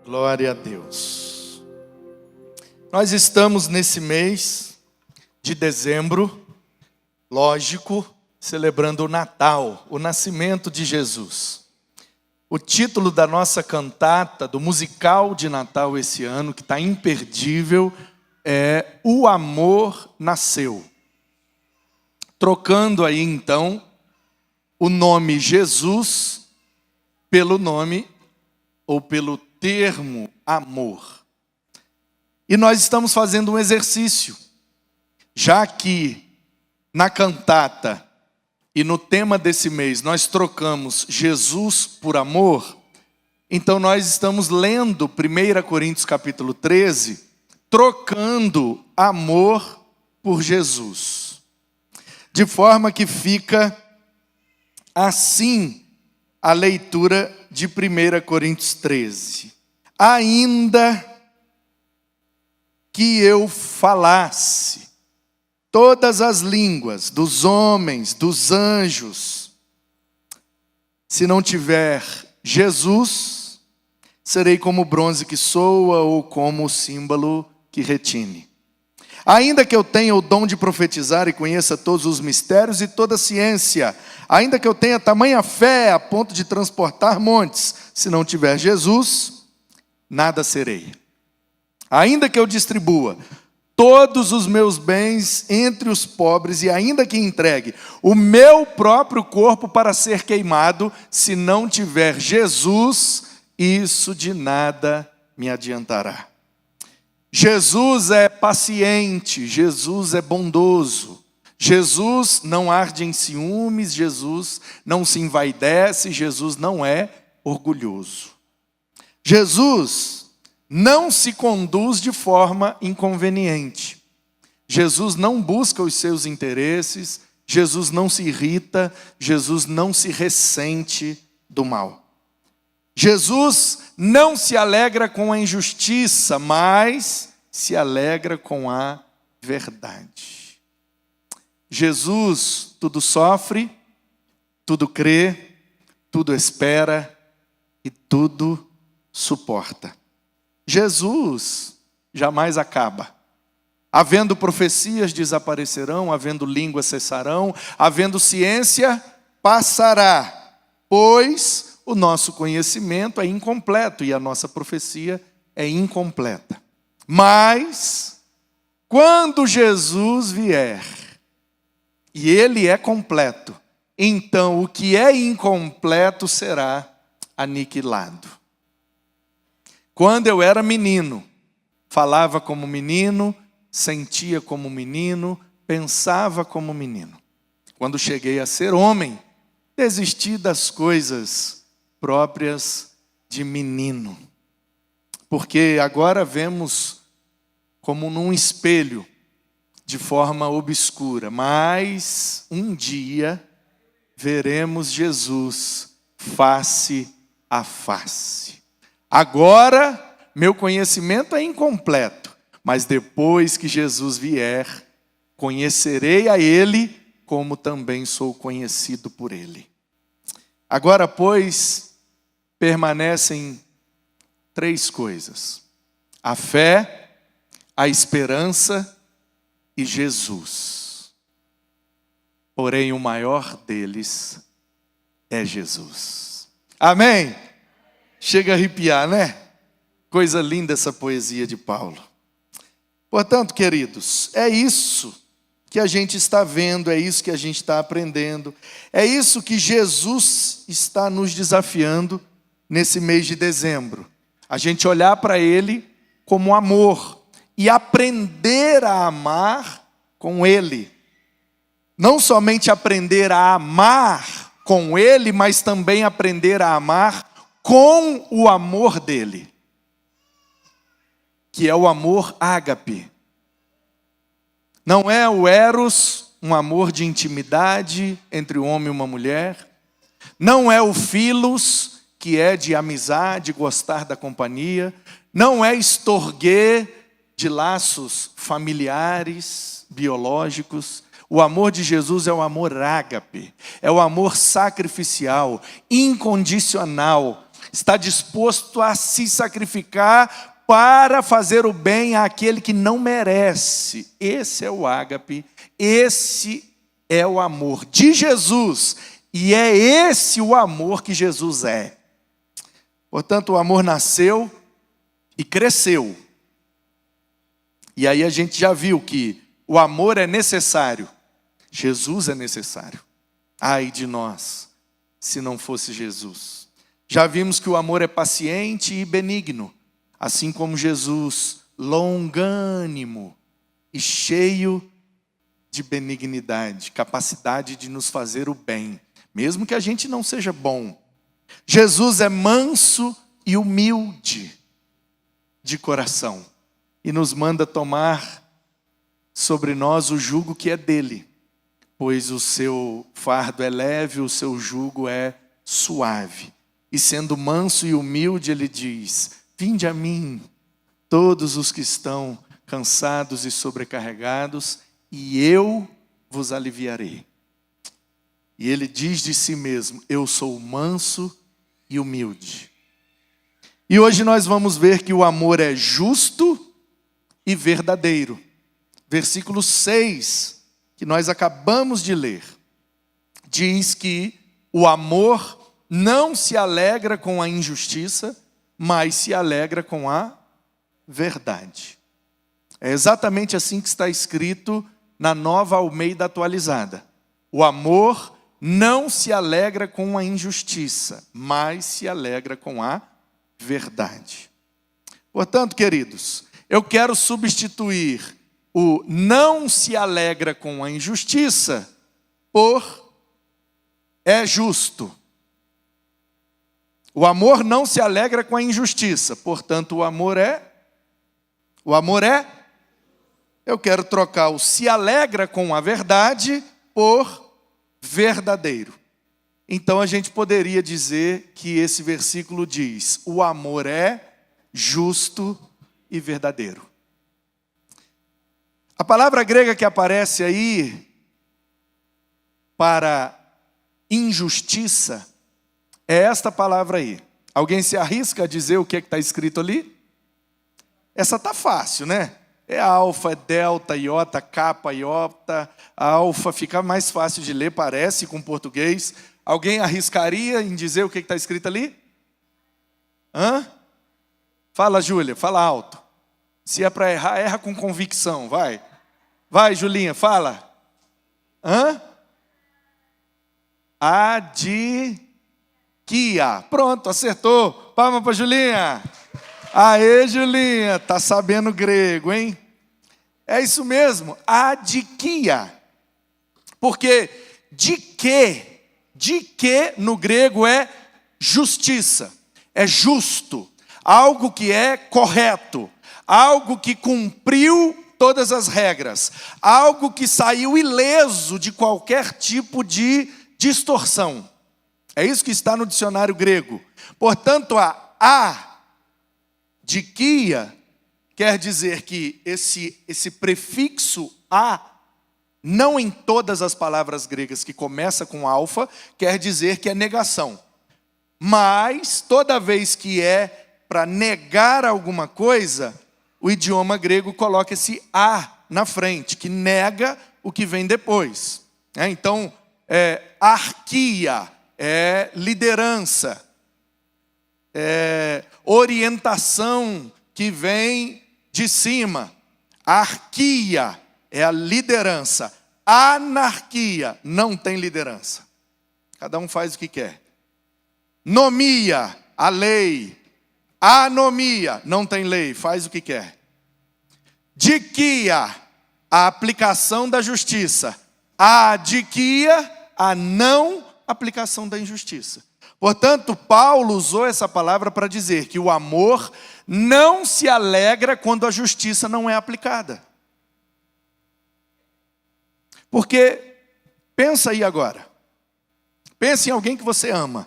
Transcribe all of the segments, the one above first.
Glória a Deus. Nós estamos nesse mês de dezembro, lógico, celebrando o Natal, o nascimento de Jesus. O título da nossa cantata, do musical de Natal esse ano, que está imperdível, é O Amor Nasceu. Trocando aí então o nome Jesus pelo nome ou pelo termo amor. E nós estamos fazendo um exercício, já que na cantata e no tema desse mês nós trocamos Jesus por amor, então nós estamos lendo 1 Coríntios capítulo 13, trocando amor por Jesus. De forma que fica assim a leitura de 1 Coríntios 13. Ainda que eu falasse todas as línguas dos homens, dos anjos, se não tiver Jesus, serei como o bronze que soa ou como o símbolo que retine. Ainda que eu tenha o dom de profetizar e conheça todos os mistérios e toda a ciência, ainda que eu tenha tamanha fé a ponto de transportar montes, se não tiver Jesus, nada serei. Ainda que eu distribua todos os meus bens entre os pobres e ainda que entregue o meu próprio corpo para ser queimado, se não tiver Jesus, isso de nada me adiantará. Jesus é paciente, Jesus é bondoso, Jesus não arde em ciúmes, Jesus não se envaidece, Jesus não é orgulhoso. Jesus não se conduz de forma inconveniente. Jesus não busca os seus interesses, Jesus não se irrita, Jesus não se ressente do mal. Jesus não se alegra com a injustiça, mas se alegra com a verdade. Jesus tudo sofre, tudo crê, tudo espera e tudo suporta. Jesus jamais acaba. Havendo profecias desaparecerão, havendo línguas cessarão, havendo ciência passará, pois o nosso conhecimento é incompleto e a nossa profecia é incompleta. Mas, quando Jesus vier, e Ele é completo, então o que é incompleto será aniquilado. Quando eu era menino, falava como menino, sentia como menino, pensava como menino. Quando cheguei a ser homem, desisti das coisas próprias de menino. Porque agora vemos como num espelho, de forma obscura. Mas um dia veremos Jesus face a face. Agora meu conhecimento é incompleto, mas depois que Jesus vier, conhecerei a Ele como também sou conhecido por Ele. Agora, pois, permanecem três coisas: a fé, a esperança e Jesus. Porém, o maior deles é Jesus. Amém? Chega a arrepiar, né? Coisa linda essa poesia de Paulo. Portanto, queridos, é isso que a gente está vendo, é isso que a gente está aprendendo, é isso que Jesus está nos desafiando nesse mês de dezembro. A gente olhar para Ele como amor e aprender a amar com Ele. Não somente aprender a amar com Ele, mas também aprender a amar com o amor dEle, que é o amor ágape. Não é o eros, um amor de intimidade entre um homem e uma mulher. Não é o philos, que é de amizade, gostar da companhia. Não é estorguê, de laços familiares, biológicos. O amor de Jesus é o amor ágape. É o amor sacrificial, incondicional. está disposto a se sacrificar para fazer o bem àquele que não merece. Esse é o ágape, esse é o amor de Jesus, e é esse o amor que Jesus é. Portanto, o amor nasceu e cresceu. E aí a gente já viu que o amor é necessário. Jesus é necessário. Ai de nós, se não fosse Jesus. Já vimos que o amor é paciente e benigno, assim como Jesus, longânimo e cheio de benignidade, capacidade de nos fazer o bem, mesmo que a gente não seja bom. Jesus é manso e humilde de coração e nos manda tomar sobre nós o jugo que é dele, pois o seu fardo é leve, o seu jugo é suave. E sendo manso e humilde, ele diz: vinde a mim, todos os que estão cansados e sobrecarregados, e eu vos aliviarei. E ele diz de si mesmo: eu sou manso e humilde. E hoje nós vamos ver que o amor é justo e verdadeiro. Versículo 6, que nós acabamos de ler, diz que o amor não se alegra com a injustiça, mas se alegra com a verdade. É exatamente assim que está escrito na Nova Almeida Atualizada. O amor não se alegra com a injustiça, mas se alegra com a verdade. Portanto, queridos, eu quero substituir o não se alegra com a injustiça por é justo. O amor não se alegra com a injustiça, portanto o amor é, eu quero trocar o se alegra com a verdade por verdadeiro. Então a gente poderia dizer que esse versículo diz: o amor é justo e verdadeiro. A palavra grega que aparece aí para injustiça é esta palavra aí. Alguém se arrisca a dizer o que está escrito ali? Essa está fácil, né? É alfa, é delta, iota, capa, iota. A alfa fica mais fácil de ler, parece, com português. Alguém arriscaria em dizer o que está escrito ali? Hã? Fala, Júlia, fala alto. Se é para errar, erra com convicção, vai. Vai, Julinha, fala. Hã? Adiquia. Pronto, acertou. Palma para Julinha. Aê, Julinha, tá sabendo grego, hein? É isso mesmo, adiquia. Porque de que no grego é justiça, é justo, algo que é correto, algo que cumpriu todas as regras, algo que saiu ileso de qualquer tipo de distorção. É isso que está no dicionário grego. Portanto, a diquia quer dizer que esse prefixo a, não em todas as palavras gregas que começa com alfa, quer dizer que é negação. Mas, toda vez que é para negar alguma coisa, o idioma grego coloca esse a na frente, que nega o que vem depois. Então, arquia é liderança, orientação que vem de cima. Arquia é a liderança. Anarquia não tem liderança. Cada um faz o que quer. Nomia, a lei. Anomia, não tem lei, faz o que quer. Diquia, a aplicação da justiça. Adiquia, a não aplicação da injustiça. Portanto, Paulo usou essa palavra para dizer que o amor não se alegra quando a justiça não é aplicada. Porque, pensa aí agora. Pensa em alguém que você ama.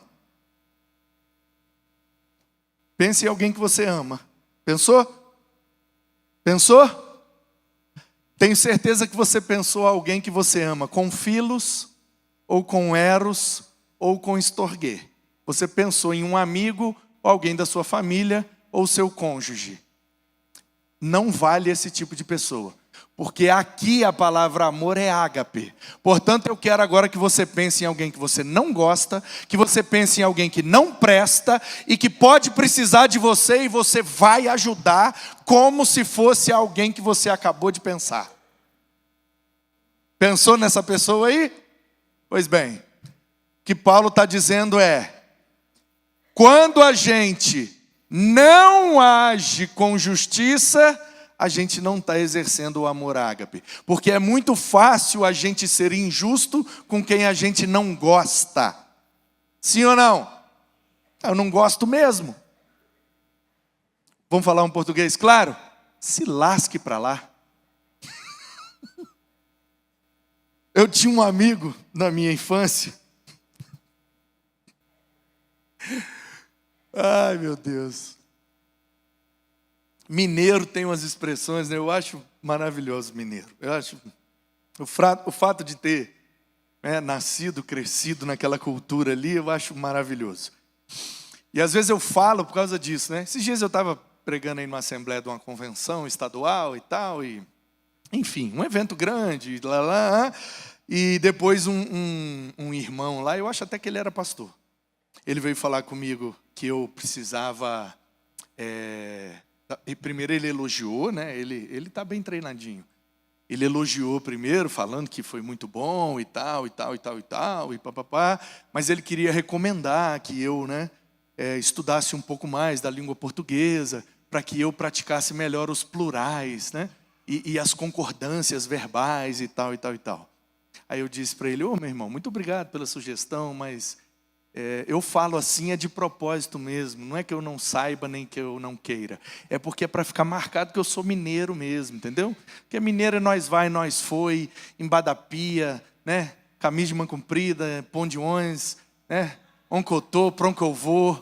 Pense em alguém que você ama. Pensou? Pensou? Tenho certeza que você pensou alguém que você ama, com Filos, ou com Eros, ou com Estorguê. Você pensou em um amigo ou alguém da sua família, ou seu cônjuge. Não vale esse tipo de pessoa. Porque aqui a palavra amor é ágape. Portanto, eu quero agora que você pense em alguém que você não gosta, que você pense em alguém que não presta e que pode precisar de você e você vai ajudar como se fosse alguém que você acabou de pensar. Pensou nessa pessoa aí? Pois bem, o que Paulo está dizendo é: quando a gente não age com justiça, a gente não está exercendo o amor ágape. Porque é muito fácil a gente ser injusto com quem a gente não gosta. Sim ou não? Eu não gosto mesmo. Vamos falar um português claro? Se lasque para lá. Eu tinha um amigo na minha infância. Ai, meu Deus. Mineiro tem umas expressões, né? Eu acho maravilhoso mineiro. Eu acho o fato de ter nascido, crescido naquela cultura ali, eu acho maravilhoso. E às vezes eu falo por causa disso, né? Esses dias eu estava pregando aí numa assembleia de uma convenção estadual e tal, e enfim, um evento grande, e depois um irmão lá, eu acho até que ele era pastor. Ele veio falar comigo que eu precisava... E primeiro ele elogiou, né? Ele está bem treinadinho. Ele elogiou primeiro, falando que foi muito bom e tal, e papapá. Mas ele queria recomendar que eu, estudasse um pouco mais da língua portuguesa, para que eu praticasse melhor os plurais, né? E as concordâncias verbais e tal. Aí eu disse para ele: ô, meu irmão, muito obrigado pela sugestão, mas... eu falo assim de propósito mesmo, não é que eu não saiba nem que eu não queira, é porque é para ficar marcado que eu sou mineiro mesmo, entendeu? Porque mineiro é nós vai, nós foi, embadapia, né? Camisa de manga comprida, pondiões, né? Oncotô, proncovô,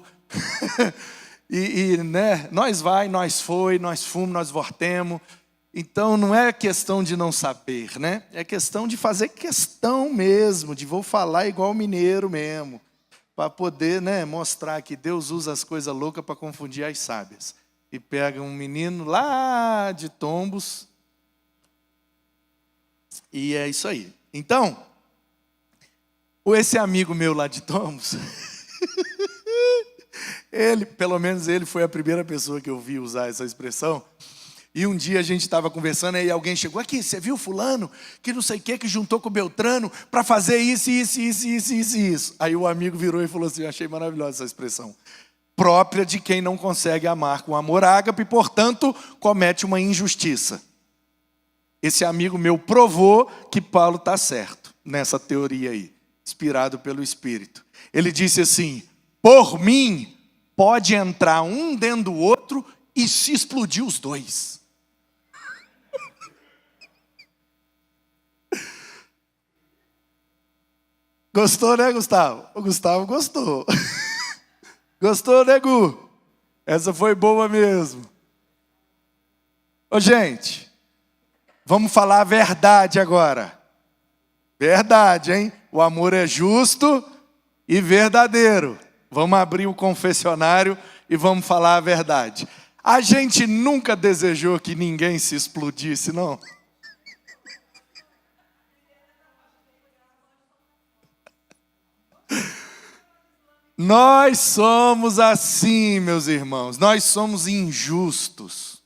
né? Nós vai, nós foi, nós fomos, nós voltemos. Então não é questão de não saber, né? É questão de fazer questão mesmo, de vou falar igual mineiro mesmo. Para poder mostrar que Deus usa as coisas loucas para confundir as sábias. E pega um menino lá de Tombos. E é isso aí. Então, esse amigo meu lá de Tombos, pelo menos ele foi a primeira pessoa que eu vi usar essa expressão. E um dia a gente estava conversando, aí alguém chegou aqui: você viu fulano, que não sei o que juntou com o Beltrano para fazer isso. Aí o amigo virou e falou assim: eu achei maravilhosa essa expressão. Própria de quem não consegue amar com amor ágape, e portanto comete uma injustiça. Esse amigo meu provou que Paulo está certo nessa teoria aí, inspirado pelo Espírito. Ele disse assim: por mim pode entrar um dentro do outro e se explodir os dois. Gostou, né, Gustavo? O Gustavo gostou. Gostou, né, Gu? Essa foi boa mesmo. Ô, gente, vamos falar a verdade agora. Verdade, hein? O amor é justo e verdadeiro. Vamos abrir o confessionário e vamos falar a verdade. A gente nunca desejou que ninguém se explodisse, não? Nós somos assim, meus irmãos. Nós somos injustos.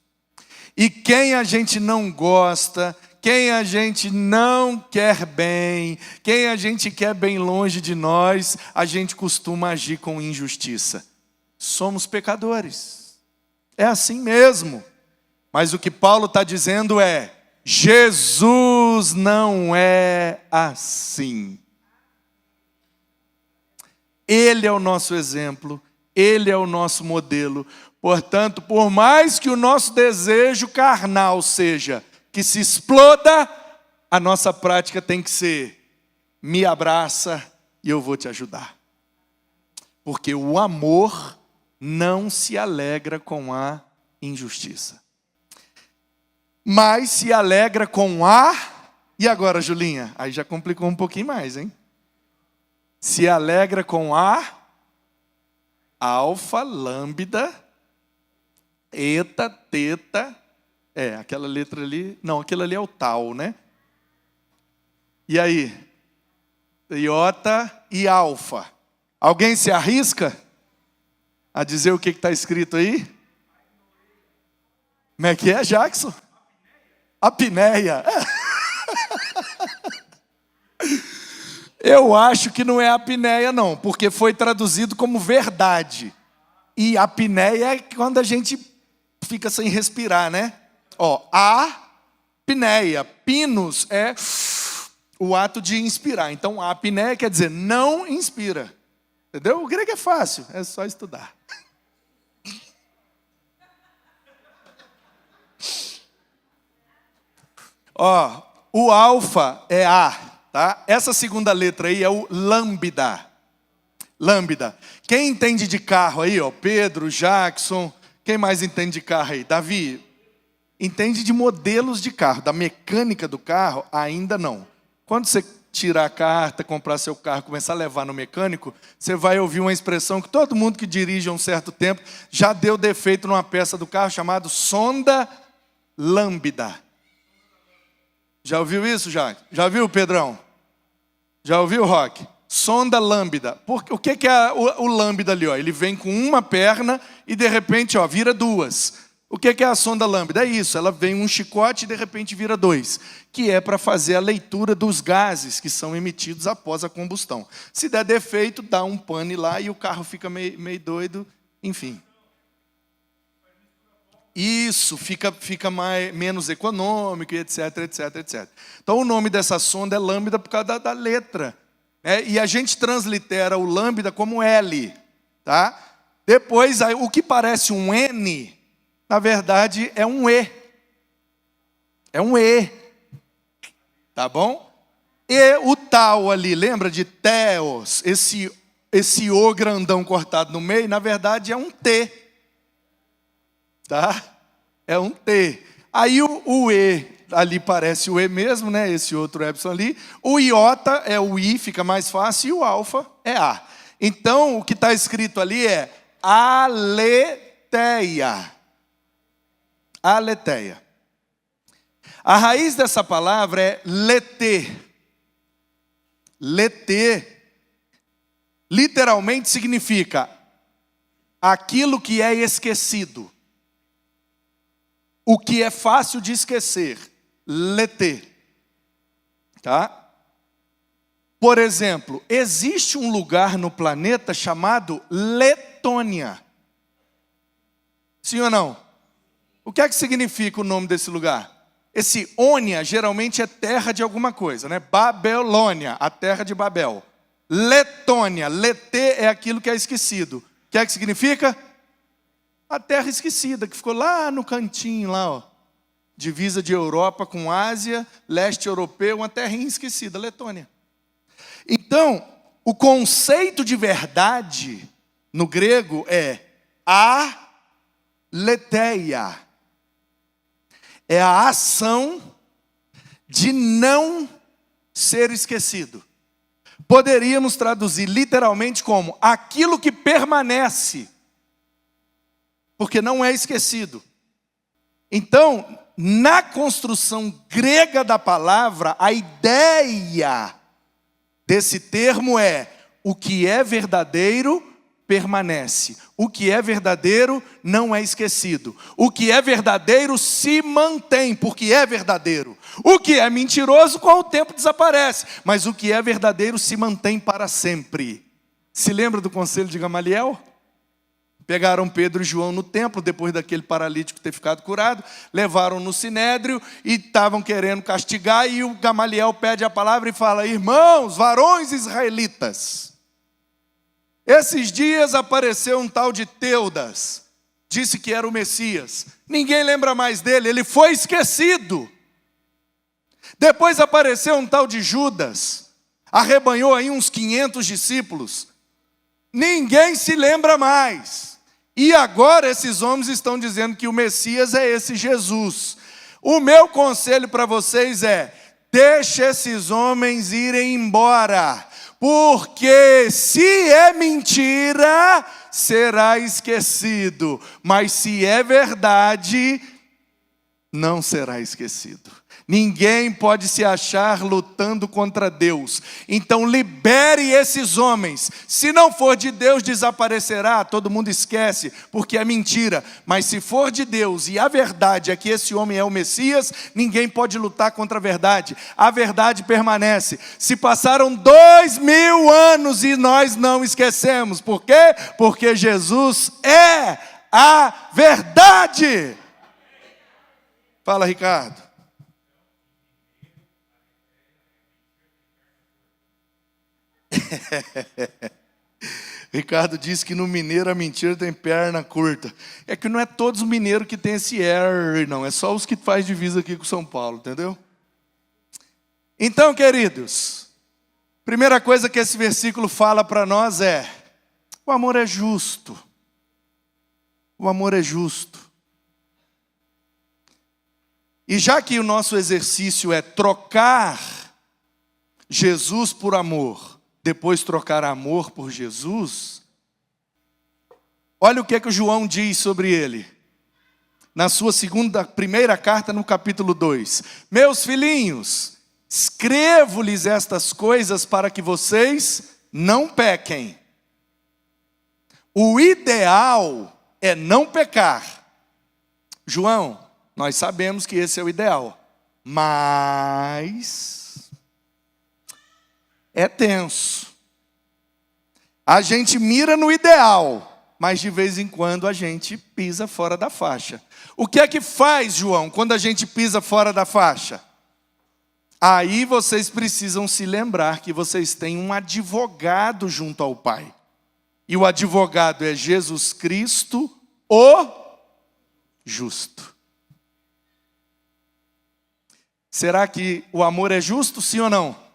E quem a gente não gosta, quem a gente não quer bem, quem a gente quer bem longe de nós, a gente costuma agir com injustiça. Somos pecadores. É assim mesmo. Mas o que Paulo está dizendo é: Jesus não é assim. Ele é o nosso exemplo, Ele é o nosso modelo. Portanto, por mais que o nosso desejo carnal seja que se exploda, a nossa prática tem que ser: me abraça e eu vou te ajudar. Porque o amor não se alegra com a injustiça, mas se alegra com a... E agora, Julinha? Aí já complicou um pouquinho mais, hein? Se alegra com a alfa, lambda, eta, teta. Aquela letra ali. Não, aquilo ali é o tal, né? E aí? Iota e alfa. Alguém se arrisca a dizer o que está escrito aí? Como é que é, Jackson? Apneia. Eu acho que não é apneia, não, porque foi traduzido como verdade. E apneia é quando a gente fica sem respirar, né? Apneia. Pinos é o ato de inspirar. Então, a apneia quer dizer não inspira. Entendeu? O grego é fácil, é só estudar. O alfa é A, tá? Essa segunda letra aí é o lambda. Lambda. Quem entende de carro aí, Pedro, Jackson, quem mais entende de carro aí? Davi, entende de modelos de carro, da mecânica do carro, ainda não. Quando você tirar a carta, comprar seu carro, começar a levar no mecânico, você vai ouvir uma expressão que todo mundo que dirige há um certo tempo já deu defeito numa peça do carro chamado sonda lambda. Já ouviu isso, já? Já viu, Pedrão? Já ouviu, Roque? Sonda lambda. O que é o lambda ali? Ele vem com uma perna e de repente vira duas. O que é a sonda lambda? É isso, ela vem um chicote e de repente vira dois. Que é para fazer a leitura dos gases que são emitidos após a combustão. Se der defeito, dá um pane lá e o carro fica meio doido, enfim. Isso, fica menos econômico, etc, etc, etc. Então o nome dessa sonda é lambda por causa da letra. E a gente translitera o lambda como L. Tá? Depois, o que parece um N, na verdade é um E. É um E. Tá bom? E o tal ali, lembra de Theos? Esse O grandão cortado no meio, na verdade é um T. Tá? É um T. Aí o E, ali parece o E mesmo, né? Esse outro epsilon ali. O iota é o I, fica mais fácil, e o alfa é A. Então, o que está escrito ali é aletheia. Aletheia. A raiz dessa palavra é leté. Leté, literalmente significa aquilo que é esquecido. O que é fácil de esquecer, leté, tá? Por exemplo, existe um lugar no planeta chamado Letônia. Sim ou não? O que é que significa o nome desse lugar? Esse Ônia geralmente é terra de alguma coisa, né? Babilônia, a terra de Babel. Letônia, leté é aquilo que é esquecido. O que é que significa? A terra esquecida, que ficou lá no cantinho, lá, divisa de Europa com Ásia, leste europeu, uma terrinha esquecida, Letônia. Então, o conceito de verdade, no grego, é aletheia. É a ação de não ser esquecido. Poderíamos traduzir literalmente como aquilo que permanece, porque não é esquecido. Então, na construção grega da palavra, a ideia desse termo é: o que é verdadeiro permanece. O que é verdadeiro não é esquecido. O que é verdadeiro se mantém, porque é verdadeiro. O que é mentiroso com o tempo desaparece, mas o que é verdadeiro se mantém para sempre. Se lembra do conselho de Gamaliel? Pegaram Pedro e João no templo, depois daquele paralítico ter ficado curado, levaram no sinédrio e estavam querendo castigar, e o Gamaliel pede a palavra e fala: irmãos, varões israelitas, esses dias apareceu um tal de Teudas, disse que era o Messias, ninguém lembra mais dele, ele foi esquecido. Depois apareceu um tal de Judas, arrebanhou aí uns 500 discípulos, ninguém se lembra mais. E agora esses homens estão dizendo que o Messias é esse Jesus. O meu conselho para vocês é: deixe esses homens irem embora, porque se é mentira, será esquecido. Mas se é verdade, não será esquecido. Ninguém pode se achar lutando contra Deus. Então libere esses homens. Se não for de Deus, desaparecerá. Todo mundo esquece, porque é mentira. Mas se for de Deus e a verdade é que esse homem é o Messias, ninguém pode lutar contra a verdade. A verdade permanece. Se passaram 2000 anos e nós não esquecemos. Por quê? Porque Jesus é a verdade. Fala, Ricardo. Ricardo disse que no mineiro a mentira tem perna curta. É que não é todos os mineiros que tem esse R, não. É só os que faz divisa aqui com São Paulo, entendeu? Então, queridos, primeira coisa que esse versículo fala para nós é: o amor é justo. O amor é justo. E já que o nosso exercício é trocar Jesus por amor, depois trocar amor por Jesus, olha o que o João diz sobre ele. Na sua primeira carta, no capítulo 2. Meus filhinhos, escrevo-lhes estas coisas para que vocês não pequem. O ideal é não pecar. João, nós sabemos que esse é o ideal. Mas é tenso. A gente mira no ideal, mas de vez em quando a gente pisa fora da faixa. O que é que faz, João, quando a gente pisa fora da faixa? Aí vocês precisam se lembrar que vocês têm um advogado junto ao Pai. E o advogado é Jesus Cristo, o justo. Será que o amor é justo, sim ou não?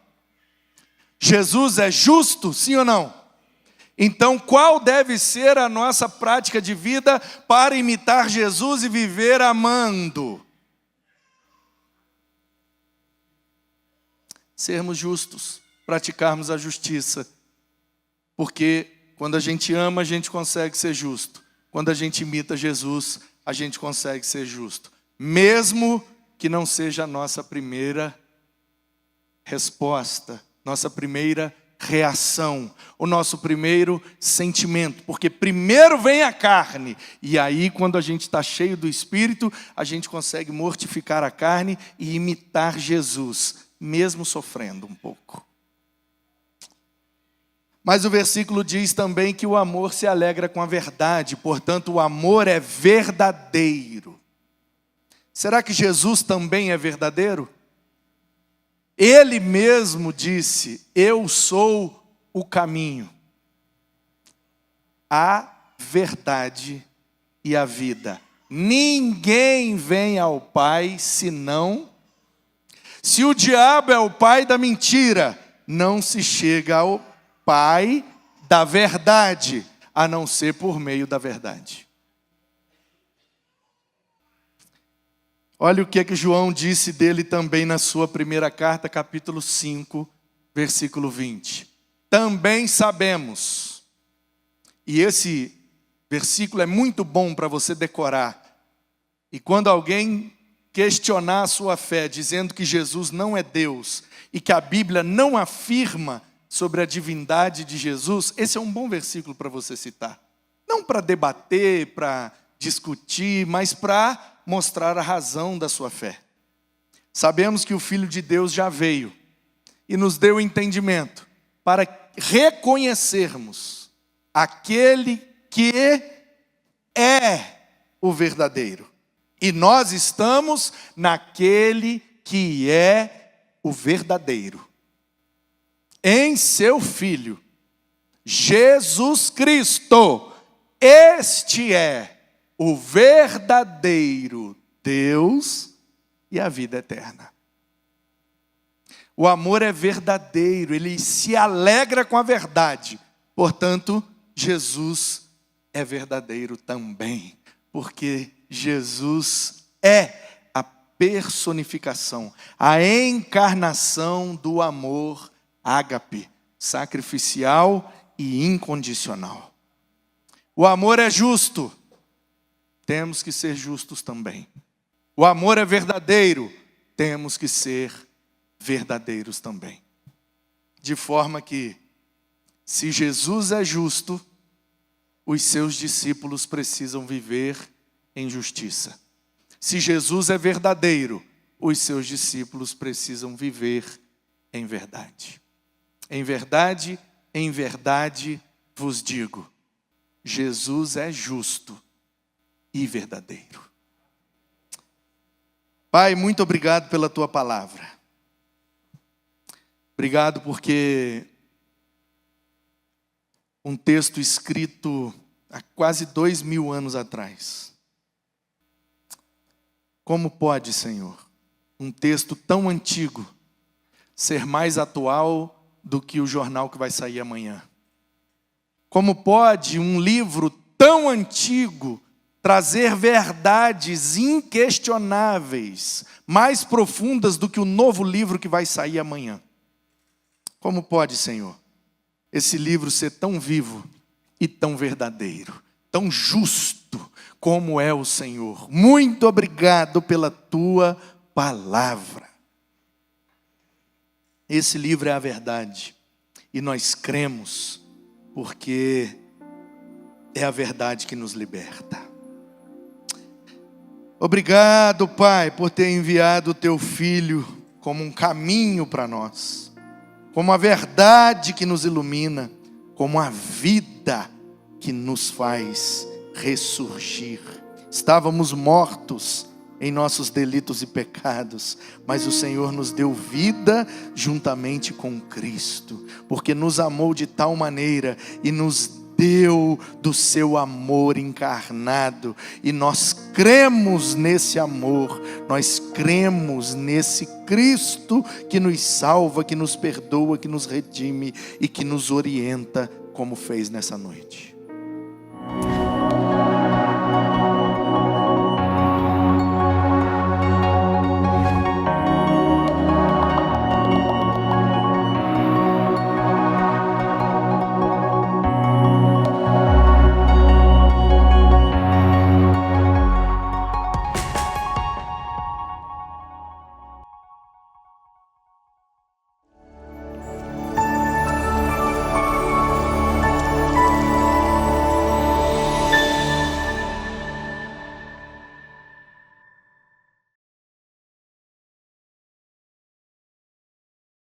Jesus é justo, sim ou não? Então, qual deve ser a nossa prática de vida para imitar Jesus e viver amando? Sermos justos, praticarmos a justiça. Porque quando a gente ama, a gente consegue ser justo. Quando a gente imita Jesus, a gente consegue ser justo. Mesmo que não seja a nossa primeira resposta, nossa primeira reação, o nosso primeiro sentimento, porque primeiro vem a carne, e aí quando a gente está cheio do Espírito, a gente consegue mortificar a carne e imitar Jesus, mesmo sofrendo um pouco. Mas o versículo diz também que o amor se alegra com a verdade, portanto o amor é verdadeiro. Será que Jesus também é verdadeiro? Ele mesmo disse: eu sou o caminho, a verdade e a vida. Ninguém vem ao Pai senão... Se o diabo é o pai da mentira, não se chega ao Pai da verdade, a não ser por meio da verdade. Olha o que João disse dele também na sua primeira carta, capítulo 5, versículo 20. Também sabemos, e esse versículo é muito bom para você decorar, e quando alguém questionar a sua fé, dizendo que Jesus não é Deus, e que a Bíblia não afirma sobre a divindade de Jesus, esse é um bom versículo para você citar. Não para debater, para discutir, mas para mostrar a razão da sua fé. Sabemos que o Filho de Deus já veio e nos deu entendimento para reconhecermos aquele que é o verdadeiro. E nós estamos naquele que é o verdadeiro. Em seu Filho, Jesus Cristo, este é o verdadeiro Deus e a vida eterna. O amor é verdadeiro, ele se alegra com a verdade. Portanto, Jesus é verdadeiro também, porque Jesus é a personificação, a encarnação do amor ágape, sacrificial e incondicional. O amor é justo, temos que ser justos também. O amor é verdadeiro, temos que ser verdadeiros também. De forma que, se Jesus é justo, os seus discípulos precisam viver em justiça. Se Jesus é verdadeiro, os seus discípulos precisam viver em verdade. Em verdade vos digo, Jesus é justo e verdadeiro. Pai, muito obrigado pela tua palavra. Obrigado porque um texto escrito há quase 2000 anos atrás. Como pode, Senhor, um texto tão antigo ser mais atual do que o jornal que vai sair amanhã? Como pode um livro tão antigo trazer verdades inquestionáveis, mais profundas do que o novo livro que vai sair amanhã? Como pode, Senhor, esse livro ser tão vivo e tão verdadeiro, tão justo como é o Senhor? Muito obrigado pela tua palavra. Esse livro é a verdade e nós cremos porque é a verdade que nos liberta. Obrigado, Pai, por ter enviado o teu Filho como um caminho para nós, como a verdade que nos ilumina, como a vida que nos faz ressurgir. Estávamos mortos em nossos delitos e pecados, mas o Senhor nos deu vida juntamente com Cristo, porque nos amou de tal maneira e nos deu do seu amor encarnado, e nós cremos nesse amor, nós cremos nesse Cristo que nos salva, que nos perdoa, que nos redime e que nos orienta, como fez nessa noite.